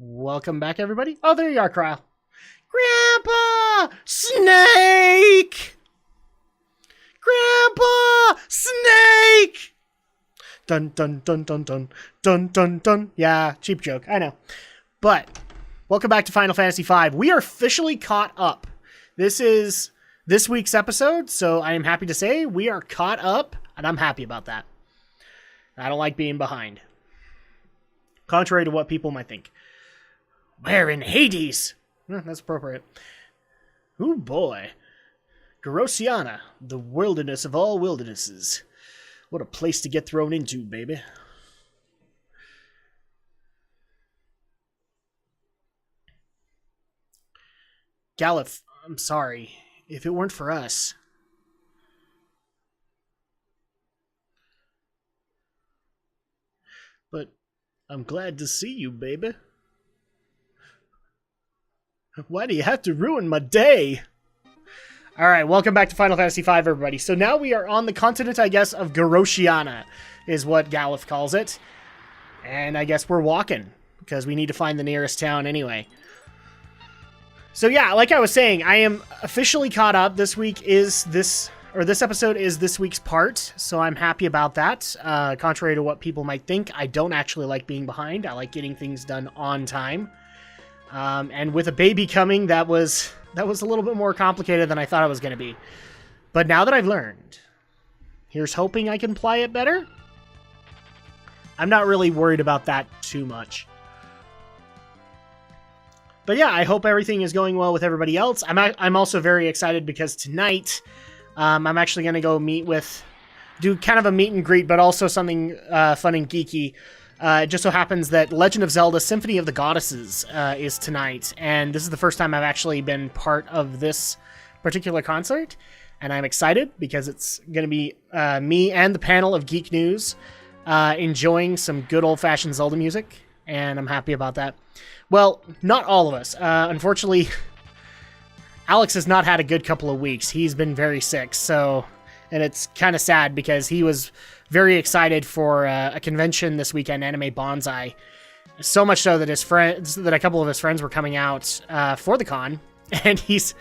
Welcome back, everybody. Oh, there you are, Kyle. Grandpa! Snake! Grandpa! Snake! Dun, dun, dun, dun, dun, dun, dun, dun. Yeah, cheap joke, I know. But, welcome back to Final Fantasy V. We are officially caught up. This is this week's episode, so I am happy to say we are caught up, and I'm happy about that. I don't like being behind. Contrary to what people might think. Where in Hades? That's appropriate. Ooh, boy. Garosiana, the wilderness of all wildernesses. What a place to get thrown into, baby. Galif, I'm sorry. If it weren't for us... But I'm glad to see you, baby. Why do you have to ruin my day? Alright, welcome back to Final Fantasy V, everybody. So now we are on the continent, I guess, of Garosiana, is what Galif calls it. And I guess we're walking, because we need to find the nearest town anyway. So yeah, like I was saying, I am officially caught up. This episode is this week's part, so I'm happy about that. Contrary to what people might think, I don't actually like being behind. I like getting things done on time. And with a baby coming, that was a little bit more complicated than I thought it was going to be. But now that I've learned, here's hoping I can play it better. I'm not really worried about that too much. But yeah, I hope everything is going well with everybody else. I'm also very excited because tonight, I'm actually going to go do kind of a meet and greet, but also something fun and geeky. It just so happens that Legend of Zelda Symphony of the Goddesses is tonight, and this is the first time I've actually been part of this particular concert, and I'm excited because it's going to be me and the panel of Geek News enjoying some good old-fashioned Zelda music, and I'm happy about that. Well, not all of us. Unfortunately, Alex has not had a good couple of weeks. He's been very sick, and it's kind of sad because he was very excited for a convention this weekend, Anime Bonsai. So much so that a couple of his friends were coming out for the con, and he's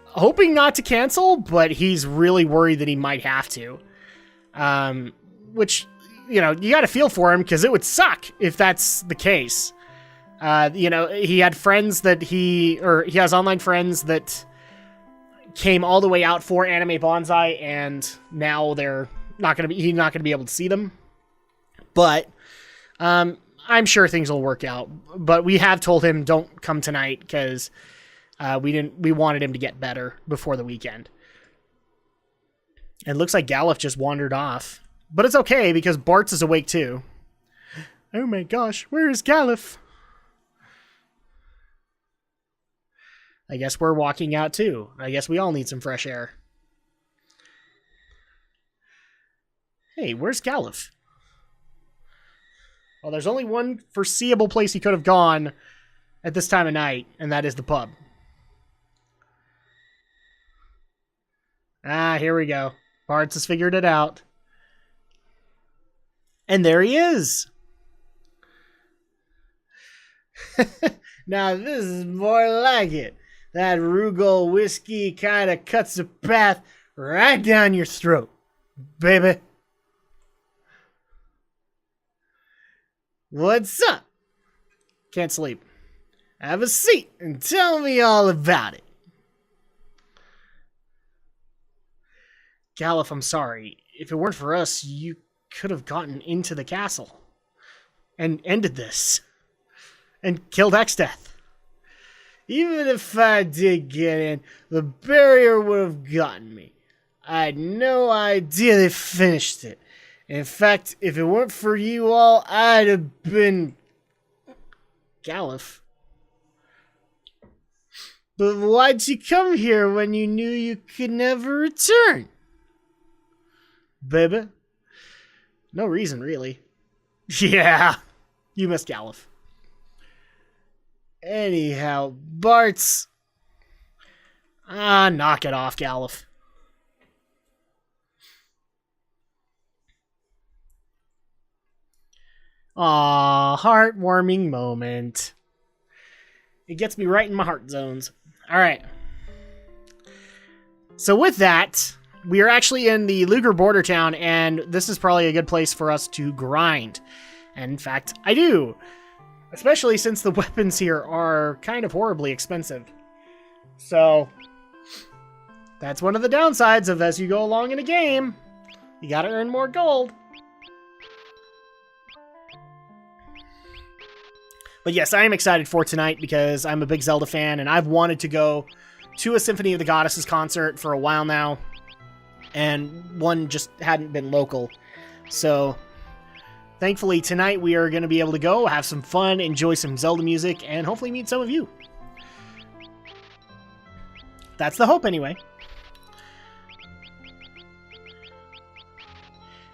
hoping not to cancel, but he's really worried that he might have to. Which, you got to feel for him because it would suck if that's the case. He had friends he has online friends that came all the way out for Anime Bonsai, and now he's not going to be able to see them. But I'm sure things will work out. But we have told him don't come tonight because we wanted him to get better before the weekend. And it looks like Galif just wandered off. But it's okay because Bartz is awake too. Oh my gosh, where is Galif? I guess we're walking out too. I guess we all need some fresh air. Hey, where's Galif? Well, there's only one foreseeable place he could have gone at this time of night, and that is the pub. Ah, here we go. Bartz has figured it out. And there he is! Now this is more like it. That Rugal whiskey kind of cuts the path right down your throat, baby. What's up? Can't sleep. Have a seat and tell me all about it. Galif, I'm sorry. If it weren't for us, you could have gotten into the castle and ended this and killed Exdeath. Even if I did get in, the barrier would have gotten me. I had no idea they finished it. In fact, if it weren't for you all, I'd have been... Galif. But why'd you come here when you knew you could never return? Baby? No reason, really. Yeah, you missed Galif. Anyhow, Bartz... knock it off, Galif. Aw, heartwarming moment. It gets me right in my heart zones. All right. So with that, we are actually in the Luger border town, and this is probably a good place for us to grind. And in fact, I do. Especially since the weapons here are kind of horribly expensive. So, that's one of the downsides of as you go along in a game, you gotta earn more gold. But yes, I am excited for tonight because I'm a big Zelda fan, and I've wanted to go to a Symphony of the Goddesses concert for a while now, and one just hadn't been local. So, thankfully tonight we are going to be able to go, have some fun, enjoy some Zelda music, and hopefully meet some of you. That's the hope anyway.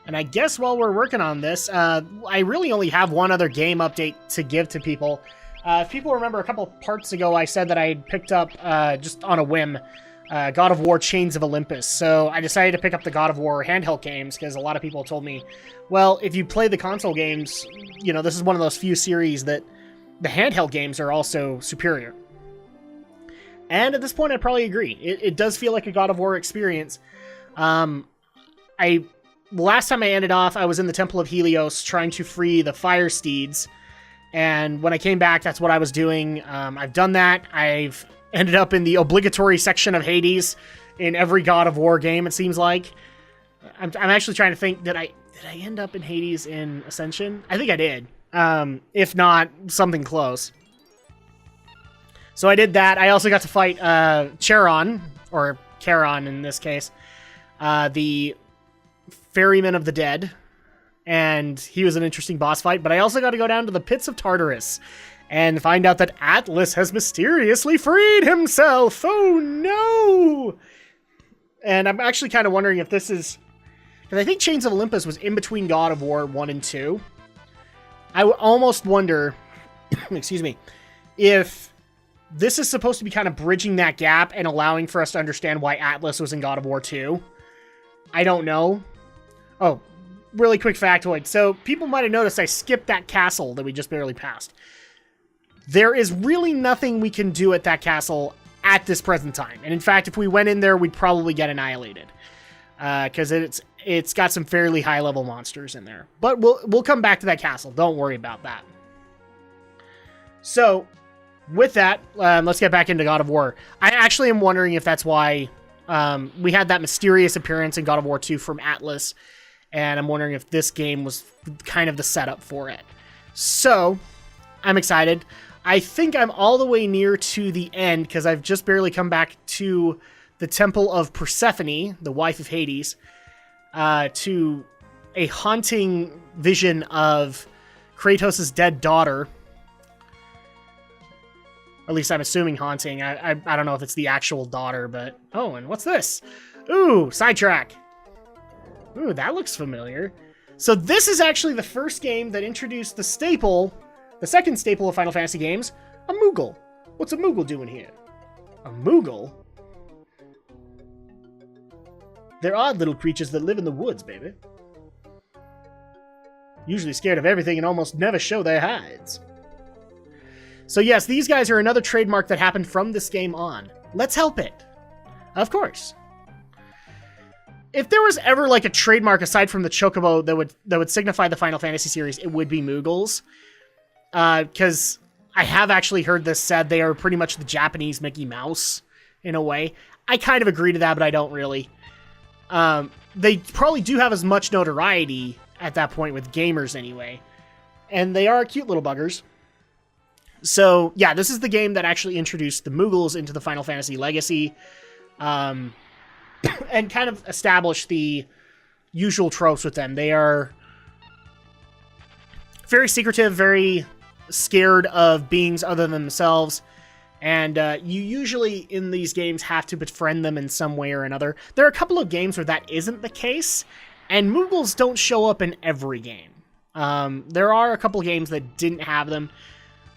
And I guess while we're working on this, I really only have one other game update to give to people. If people remember, a couple parts ago I said that I had picked up, just on a whim, God of War Chains of Olympus. So I decided to pick up the God of War handheld games because a lot of people told me, well, if you play the console games, you know, this is one of those few series that the handheld games are also superior. And at this point, I probably agree. It does feel like a God of War experience. Last time I ended off, I was in the Temple of Helios trying to free the Fire Steeds. And when I came back, that's what I was doing. I've done that. I've ended up in the obligatory section of Hades in every God of War game, it seems like. I'm actually trying to think, did I end up in Hades in Ascension? I think I did. If not, something close. So I did that. I also got to fight Charon, or Charon in this case, the Ferryman of the Dead, and he was an interesting boss fight, but I also got to go down to the Pits of Tartarus and find out that Atlas has mysteriously freed himself. Oh no! And I'm actually kind of wondering if this is, because I think Chains of Olympus was in between God of War 1 and 2. I would almost wonder, excuse me, if this is supposed to be kind of bridging that gap and allowing for us to understand why Atlas was in God of War 2. I don't know. Oh, really quick factoid. So people might have noticed I skipped that castle that we just barely passed. There is really nothing we can do at that castle at this present time. And in fact, if we went in there, we'd probably get annihilated. Because it's got some fairly high-level monsters in there. But we'll come back to that castle. Don't worry about that. So, with that, let's get back into God of War. I actually am wondering if that's why we had that mysterious appearance in God of War 2 from Atlas. And I'm wondering if this game was kind of the setup for it. So, I'm excited. I think I'm all the way near to the end, because I've just barely come back to the Temple of Persephone, the wife of Hades, to a haunting vision of Kratos' dead daughter. At least I'm assuming haunting. I don't know if it's the actual daughter, but... Oh, and what's this? Ooh, sidetrack. Ooh, that looks familiar. So this is actually the first game that introduced the staple, the second staple of Final Fantasy games, a Moogle. What's a Moogle doing here? A Moogle? They're odd little creatures that live in the woods, baby. Usually scared of everything and almost never show their hides. So yes, these guys are another trademark that happened from this game on. Let's help it. Of course. If there was ever like a trademark aside from the Chocobo that would signify the Final Fantasy series, it would be Moogles. Because I have actually heard this said they are pretty much the Japanese Mickey Mouse in a way. I kind of agree to that, but I don't really. They probably do have as much notoriety at that point with gamers anyway. And they are cute little buggers. So yeah, this is the game that actually introduced the Moogles into the Final Fantasy legacy. And kind of establish the usual tropes with them. They are very secretive, very scared of beings other than themselves. And you usually, in these games, have to befriend them in some way or another. There are a couple of games where that isn't the case, and Moogles don't show up in every game. There are a couple of games that didn't have them.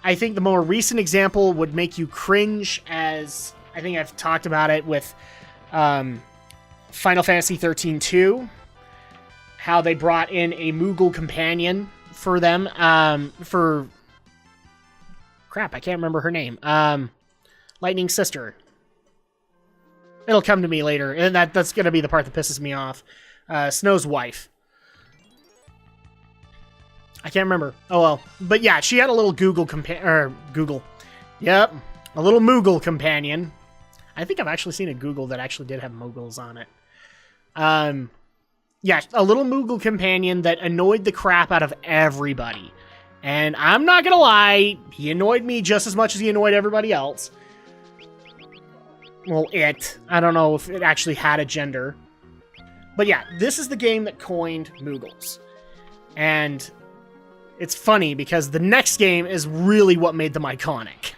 I think the more recent example would make you cringe, as I think I've talked about it with... Final Fantasy 13-2, how they brought in a Moogle companion for them, for Crap, I can't remember her name. Lightning's sister. It'll come to me later, and that's going to be the part that pisses me off. Snow's wife. I can't remember. Oh, well. But yeah, she had a little Google. Yep. A little Moogle companion. I think I've actually seen a Google that actually did have Moogles on it. Yeah, a little Moogle companion that annoyed the crap out of everybody. And I'm not gonna lie, he annoyed me just as much as he annoyed everybody else. Well, I don't know if it actually had a gender. But yeah, this is the game that coined Moogles. And it's funny because the next game is really what made them iconic.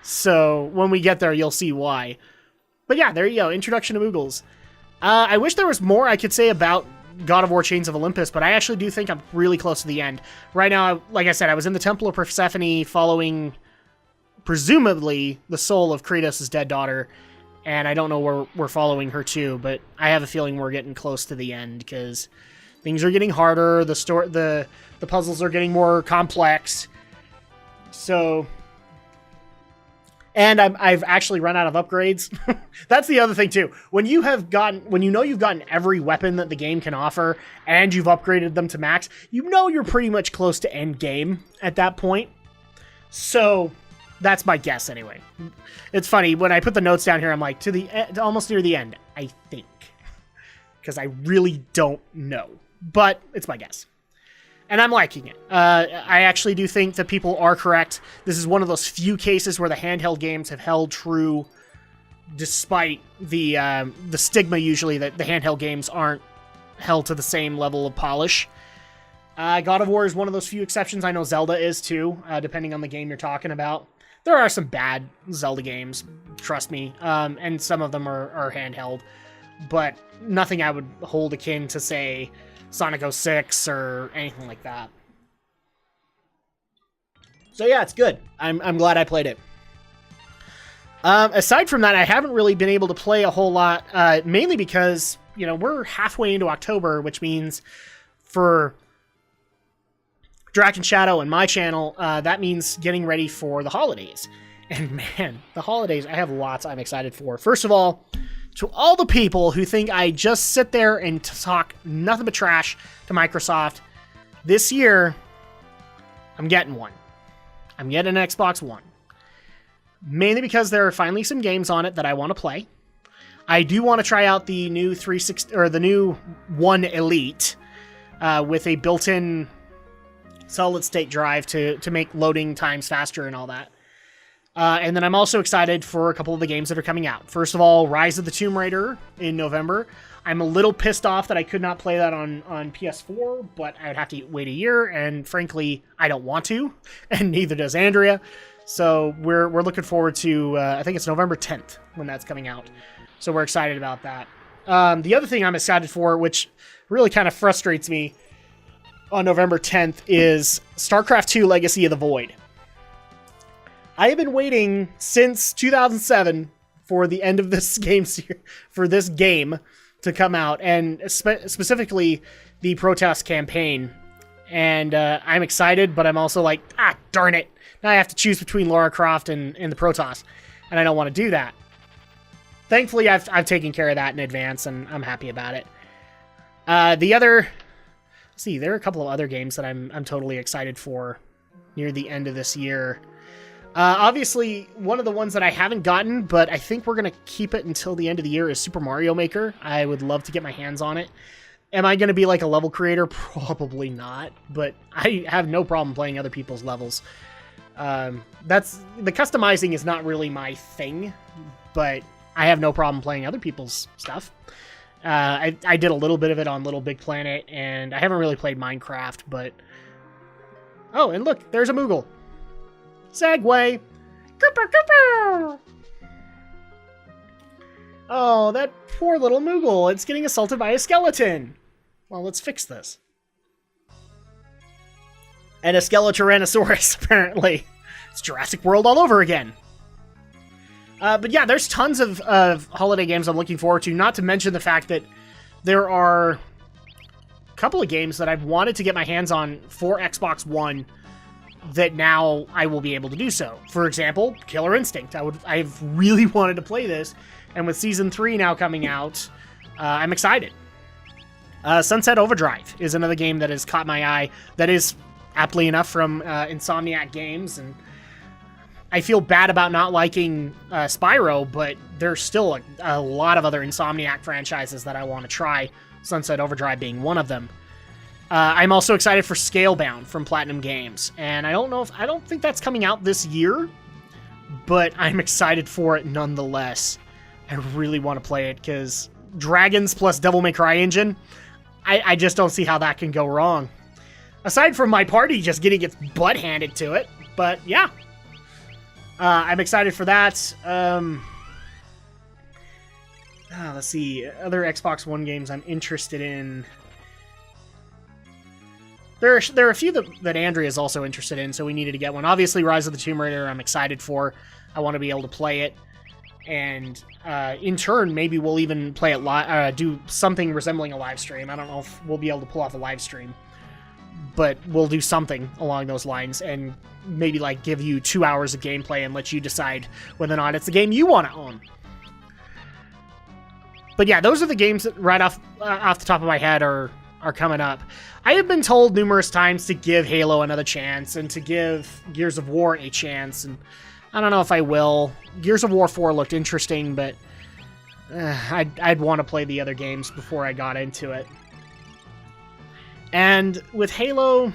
So when we get there, you'll see why. But yeah, there you go. Introduction to Moogles. I wish there was more I could say about God of War Chains of Olympus, but I actually do think I'm really close to the end. Right now, like I said, I was in the Temple of Persephone following, presumably, the soul of Kratos' dead daughter, and I don't know where we're following her to, but I have a feeling we're getting close to the end, because things are getting harder, the puzzles are getting more complex, so... And I've actually run out of upgrades. That's the other thing too. When you know you've gotten every weapon that the game can offer, and you've upgraded them to max, you know you're pretty much close to end game at that point. So that's my guess anyway. It's funny when I put the notes down here. I'm like to almost near the end, I think, because I really don't know, but it's my guess. And I'm liking it. I actually do think that people are correct. This is one of those few cases where the handheld games have held true, despite the stigma usually that the handheld games aren't held to the same level of polish. God of War is one of those few exceptions. I know Zelda is too, depending on the game you're talking about. There are some bad Zelda games, trust me, and some of them are handheld, but nothing I would hold akin to, say, Sonic 06 or anything like that. So yeah, it's good. I'm glad I played it. Aside from that, I haven't really been able to play a whole lot, mainly because, you know, we're halfway into October, which means for Drak and Shadow and my channel, that means getting ready for the holidays. And man, the holidays, I have lots I'm excited for. First of all, to all the people who think I just sit there and talk nothing but trash to Microsoft, this year, I'm getting one. I'm getting an Xbox One. Mainly because there are finally some games on it that I want to play. I do want to try out the new 360 or the new One Elite with a built-in solid-state drive to make loading times faster and all that. And then I'm also excited for a couple of the games that are coming out. First of all, Rise of the Tomb Raider in November. I'm a little pissed off that I could not play that on PS4, but I would have to wait a year, and frankly, I don't want to, and neither does Andrea. So we're looking forward to, I think it's November 10th when that's coming out. So we're excited about that. The other thing I'm excited for, which really kind of frustrates me on November 10th, is StarCraft 2 Legacy of the Void. I have been waiting since 2007 for the end of this game for this game to come out, and specifically the Protoss campaign. And I'm excited, but I'm also like, darn it! Now I have to choose between Lara Croft and the Protoss, and I don't want to do that. Thankfully, I've taken care of that in advance, and I'm happy about it. There are a couple of other games that I'm totally excited for near the end of this year. Obviously, one of the ones that I haven't gotten, but I think we're going to keep it until the end of the year, is Super Mario Maker. I would love to get my hands on it. Am I going to be like a level creator? Probably not, but I have no problem playing other people's levels. The customizing is not really my thing, but I have no problem playing other people's stuff. I did a little bit of it on Little Big Planet, and I haven't really played Minecraft, but... Oh, and look, there's a Moogle. Segway. Oh, that poor little Moogle. It's getting assaulted by a skeleton. Well, let's fix this. And a Skeletyrannosaurus, apparently. It's Jurassic World all over again. But yeah, there's tons of holiday games I'm looking forward to, not to mention the fact that there are a couple of games that I've wanted to get my hands on for Xbox One that now I will be able to do so. For example, Killer Instinct. I've really wanted to play this, and with Season 3 now coming out, I'm excited. Sunset Overdrive is another game that has caught my eye, that is, aptly enough, from Insomniac Games, and I feel bad about not liking Spyro, but there's still a lot of other Insomniac franchises that I want to try, Sunset Overdrive being one of them. I'm also excited for Scalebound from Platinum Games, and I don't think that's coming out this year, but I'm excited for it nonetheless. I really want to play it, because Dragons plus Devil May Cry engine, I just don't see how that can go wrong. Aside from my party just getting its butt handed to it, but yeah. I'm excited for that. Let's see, other Xbox One games I'm interested in. There are a few that Andrea is also interested in, so we needed to get one. Obviously, Rise of the Tomb Raider I'm excited for. I want to be able to play it. And in turn, maybe we'll even play it do something resembling a live stream. I don't know if we'll be able to pull off a live stream, but we'll do something along those lines and maybe like give you 2 hours of gameplay and let you decide whether or not it's a game you want to own. But yeah, those are the games that right off the top of my head are coming up. I have been told numerous times to give Halo another chance and to give Gears of War a chance, and I don't know if I will. Gears of War 4 looked interesting, but I'd want to play the other games before I got into it. And with Halo,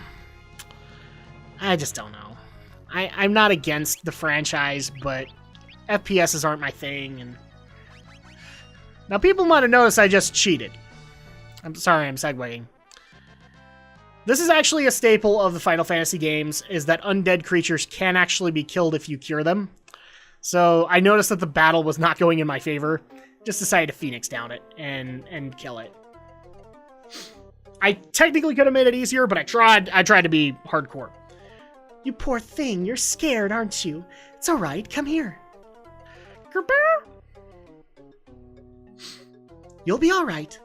I just don't know. I'm not against the franchise, but FPSs aren't my thing. And now people might have noticed I just cheated. I'm sorry, I'm segueing. This is actually a staple of the Final Fantasy games, is that undead creatures can actually be killed if you cure them. So I noticed that the battle was not going in my favor. Just decided to Phoenix down it and kill it. I technically could have made it easier, but I tried to be hardcore. You poor thing, you're scared, aren't you? It's alright, come here. You'll be alright.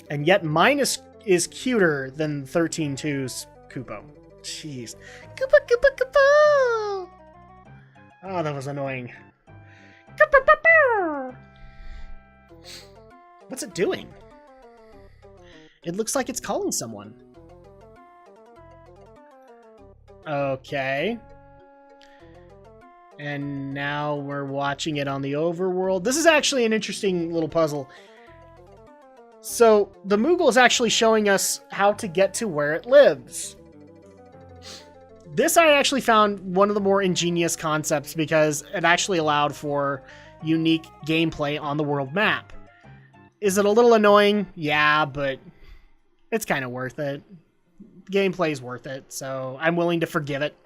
And yet mine is cuter than 13-2's Koopo. Jeez. Koopa, Koopa, Koopa! Oh, that was annoying. What's it doing? It looks like it's calling someone. Okay. And now we're watching it on the overworld. This is actually an interesting little puzzle. So, the Moogle is actually showing us how to get to where it lives. This I actually found one of the more ingenious concepts because it actually allowed for unique gameplay on the world map. Is it a little annoying? Yeah, but it's kind of worth it. Gameplay is worth it, so I'm willing to forgive it.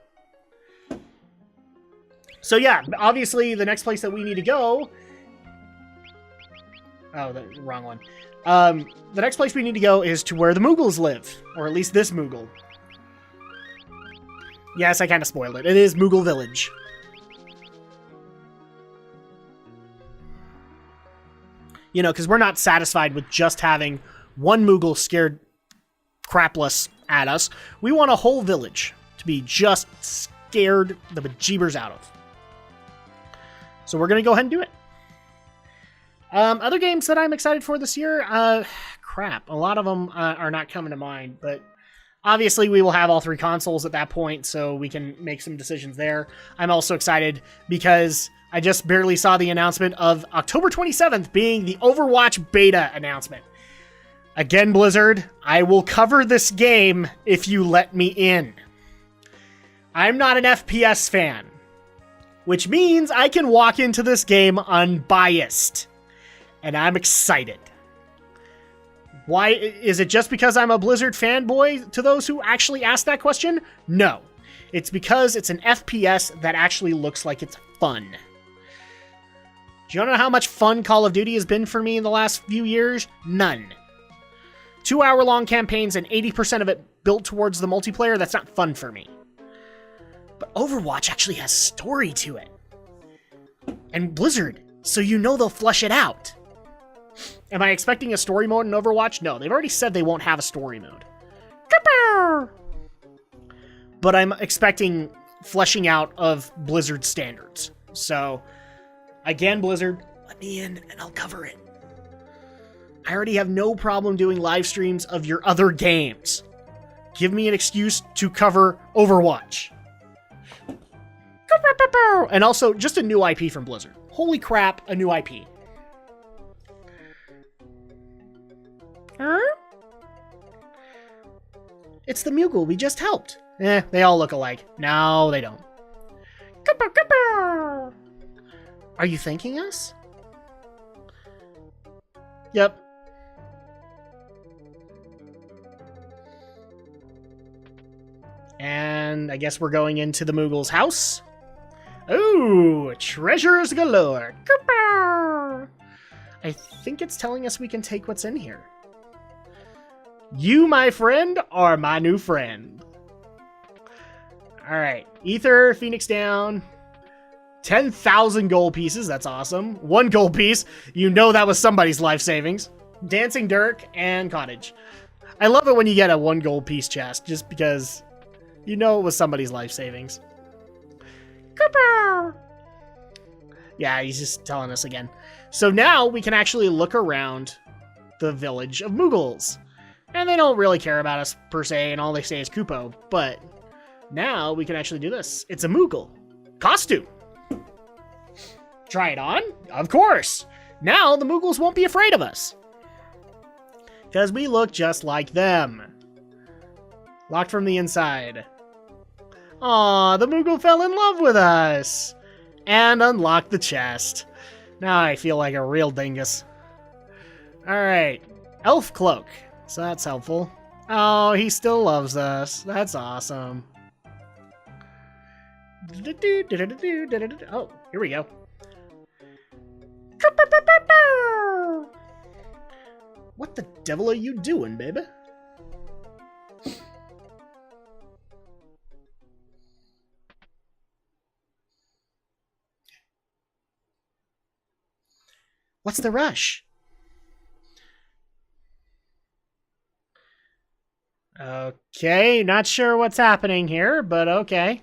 So yeah, obviously the next place that we need to go... Oh, the wrong one. The next place we need to go is to where the Moogles live. Or at least this Moogle. Yes, I kind of spoiled it. It is Moogle Village. You know, because we're not satisfied with just having one Moogle scared crapless at us. We want a whole village to be just scared the bejeebers out of. So we're going to go ahead and do it. Other games that I'm excited for this year, crap. A lot of them are not coming to mind, but obviously we will have all three consoles at that point, so we can make some decisions there. I'm also excited because I just barely saw the announcement of October 27th being the Overwatch beta announcement. Again, Blizzard, I will cover this game if you let me in. I'm not an FPS fan, which means I can walk into this game unbiased. And I'm excited. Why? Is it just because I'm a Blizzard fanboy to those who actually asked that question? No. It's because it's an FPS that actually looks like it's fun. Do you know how much fun Call of Duty has been for me in the last few years? None. 2-hour-long campaigns and 80% of it built towards the multiplayer, that's not fun for me. But Overwatch actually has story to it. And Blizzard, so you know they'll flesh it out. Am I expecting a story mode in Overwatch? No, they've already said they won't have a story mode. But I'm expecting fleshing out of Blizzard standards. So, again, Blizzard, let me in and I'll cover it. I already have no problem doing live streams of your other games. Give me an excuse to cover Overwatch. And also, just a new IP from Blizzard. Holy crap, a new IP. Huh? It's the Moogle we just helped. They all look alike. No, they don't. Are you thanking us? Yep. And I guess we're going into the Moogle's house. Ooh, treasures galore. I think it's telling us we can take what's in here. You, my friend, are my new friend. Alright, Ether, Phoenix down. 10,000 gold pieces, that's awesome. 1 gold piece, you know that was somebody's life savings. Dancing Dirk and Cottage. I love it when you get a 1 gold piece chest, just because you know it was somebody's life savings. Yeah, he's just telling us again. So now we can actually look around the village of Moogles. And they don't really care about us, per se, and all they say is Kupo. But now we can actually do this. It's a Moogle costume. Try it on? Of course. Now the Moogles won't be afraid of us. Because we look just like them. Locked from the inside. Aw, the Moogle fell in love with us. And unlocked the chest. Now I feel like a real dingus. Alright. Elf cloak. So that's helpful. Oh, he still loves us. That's awesome. Oh, here we go. What the devil are you doing, baby? What's the rush? Okay, not sure what's happening here, but okay.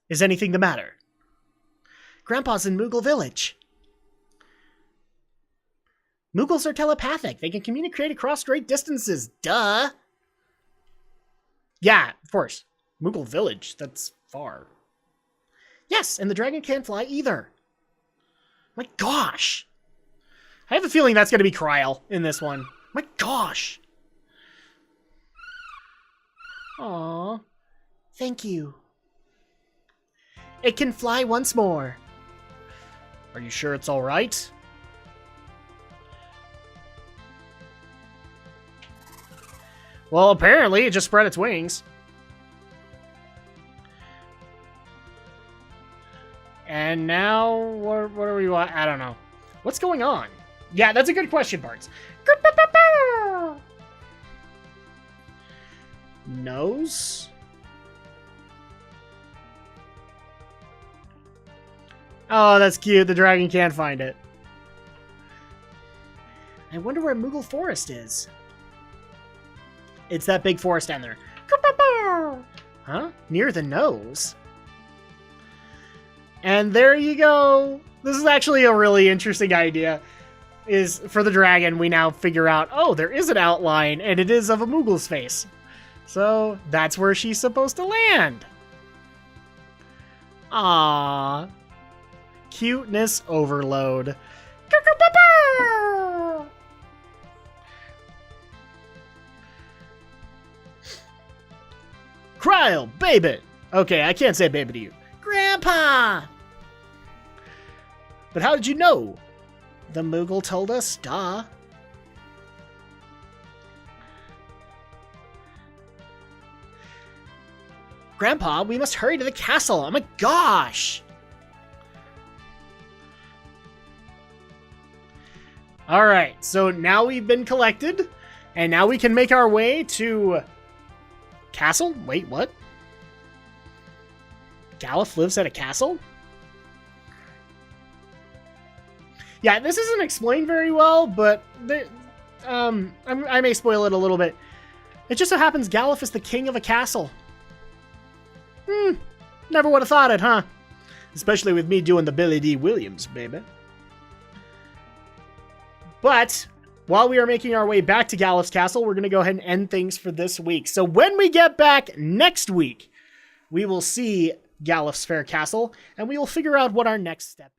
Is anything the matter? Grandpa's in Moogle Village. Moogles are telepathic. They can communicate across great distances. Duh. Yeah, of course. Moogle Village. That's far. Yes, and the dragon can't fly either. My gosh. I have a feeling that's going to be Kryl in this one. My gosh. Aww. Thank you. It can fly once more. Are you sure it's all right? Well, apparently it just spread its wings. And now, what are we... I don't know. What's going on? Yeah, that's a good question, Barts. Nose? Oh, that's cute. The dragon can't find it. I wonder where Moogle Forest is. It's that big forest down there. Huh? Near the nose? And there you go. This is actually a really interesting idea. Is for the dragon, we now figure out, oh, there is an outline, and it is of a Moogle's face. So that's where she's supposed to land. Aww. Cuteness overload. Kryl, baby. Okay, I can't say baby to you. Grandpa! But how did you know? The Moogle told us, duh. Grandpa, we must hurry to the castle. Oh my gosh! Alright, so now we've been collected, and now we can make our way to... Castle? Wait, what? Galuf lives at a castle? Yeah, this isn't explained very well, but I may spoil it a little bit. It just so happens Galuf is the king of a castle. Never would have thought it, huh? Especially with me doing the Billy D. Williams, baby. But while we are making our way back to Galuf's castle, we're going to go ahead and end things for this week. So when we get back next week, we will see Galuf's fair castle, and we will figure out what our next step is.